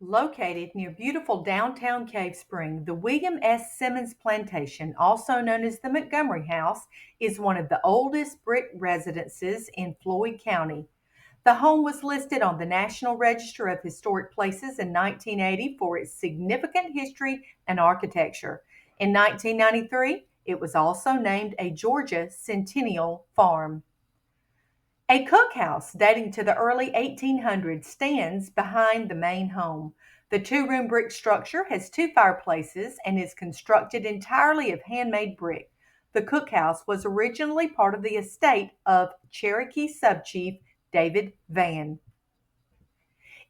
Located near beautiful downtown Cave Spring, the William S. Simmons Plantation, also known as the Montgomery House, is one of the oldest brick residences in Floyd County. The home was listed on the National Register of Historic Places in 1980 for its significant history and architecture. In 1993, it was also named a Georgia Centennial Farm. A cookhouse dating to the early 1800s stands behind the main home. The two-room brick structure has two fireplaces and is constructed entirely of handmade brick. The cookhouse was originally part of the estate of Cherokee Subchief David Van.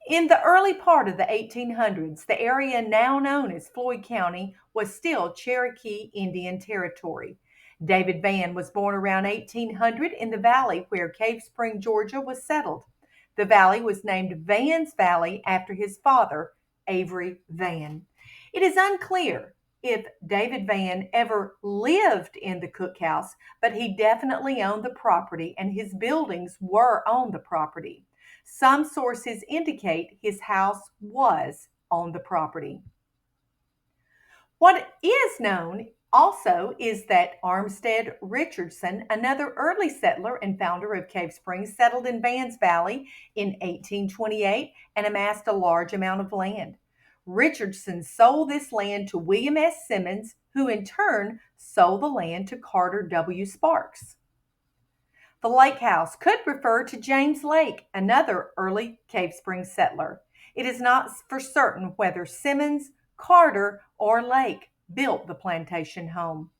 In the early part of the 1800s, the area now known as Floyd County was still Cherokee Indian Territory. David Van was born around 1800 in the valley where Cave Spring, Georgia was settled. The valley was named Van's Valley after his father, Avery Van. It is unclear if David Van ever lived in the cookhouse, but he definitely owned the property and his buildings were on the property. Some sources indicate his house was on the property. What is known also is that Armstead Richardson, another early settler and founder of Cave Springs, settled in Van's Valley in 1828 and amassed a large amount of land. Richardson sold this land to William S. Simmons, who in turn sold the land to Carter W. Sparks. The lake house could refer to James Lake, another early Cave Springs settler. It is not for certain whether Simmons, Carter, or Lake built the plantation home.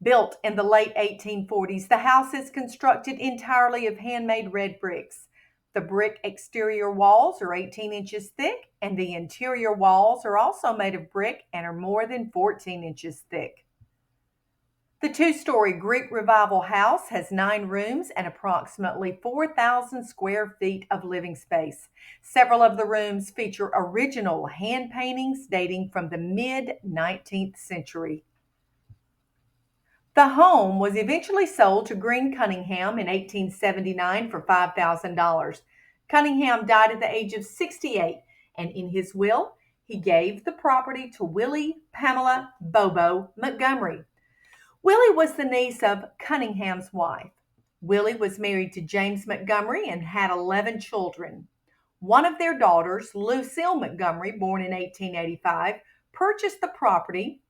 Built in the late 1840s, the house is constructed entirely of handmade red bricks. The brick exterior walls are 18 inches thick, and the interior walls are also made of brick and are more than 14 inches thick. The two-story Greek Revival house has 9 rooms and approximately 4,000 square feet of living space. Several of the rooms feature original hand paintings dating from the mid-19th century. The home was eventually sold to Green Cunningham in 1879 for $5,000. Cunningham died at the age of 68, and in his will, he gave the property to Willie Pamela Bobo Montgomery. Willie was the niece of Cunningham's wife. Willie was married to James Montgomery and had 11 children. One of their daughters, Lucille Montgomery, born in 1885, purchased the property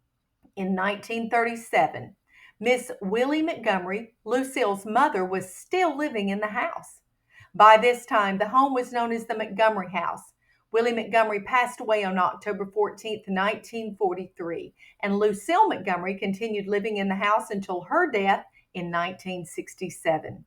in 1937. Miss Willie Montgomery, Lucille's mother, was still living in the house. By this time, the home was known as the Montgomery House. Willie Montgomery passed away on October 14, 1943, and Lucille Montgomery continued living in the house until her death in 1967.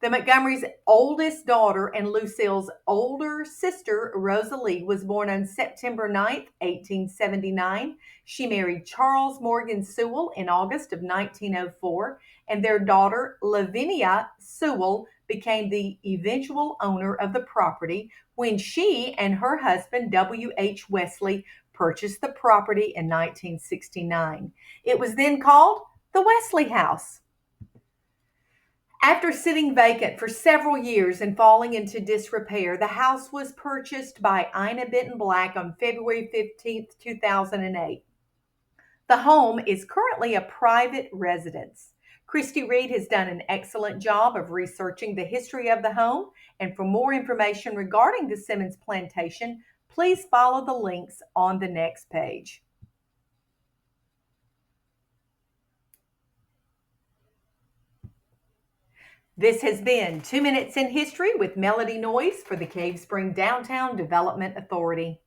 The Montgomery's oldest daughter and Lucille's older sister, Rosalie, was born on September 9, 1879. She married Charles Morgan Sewell in August of 1904, and their daughter, Lavinia Sewell, became the eventual owner of the property when she and her husband, W.H. Wesley, purchased the property in 1969. It was then called the Wesley House. After sitting vacant for several years and falling into disrepair, the house was purchased by Ina Benton Black on February 15, 2008. The home is currently a private residence. Kristi Reed has done an excellent job of researching the history of the home, and for more information regarding the Simmons Plantation, please follow the links on the next page. This has been 2 Minutes in History with Melody Noyes for the Cave Spring Downtown Development Authority.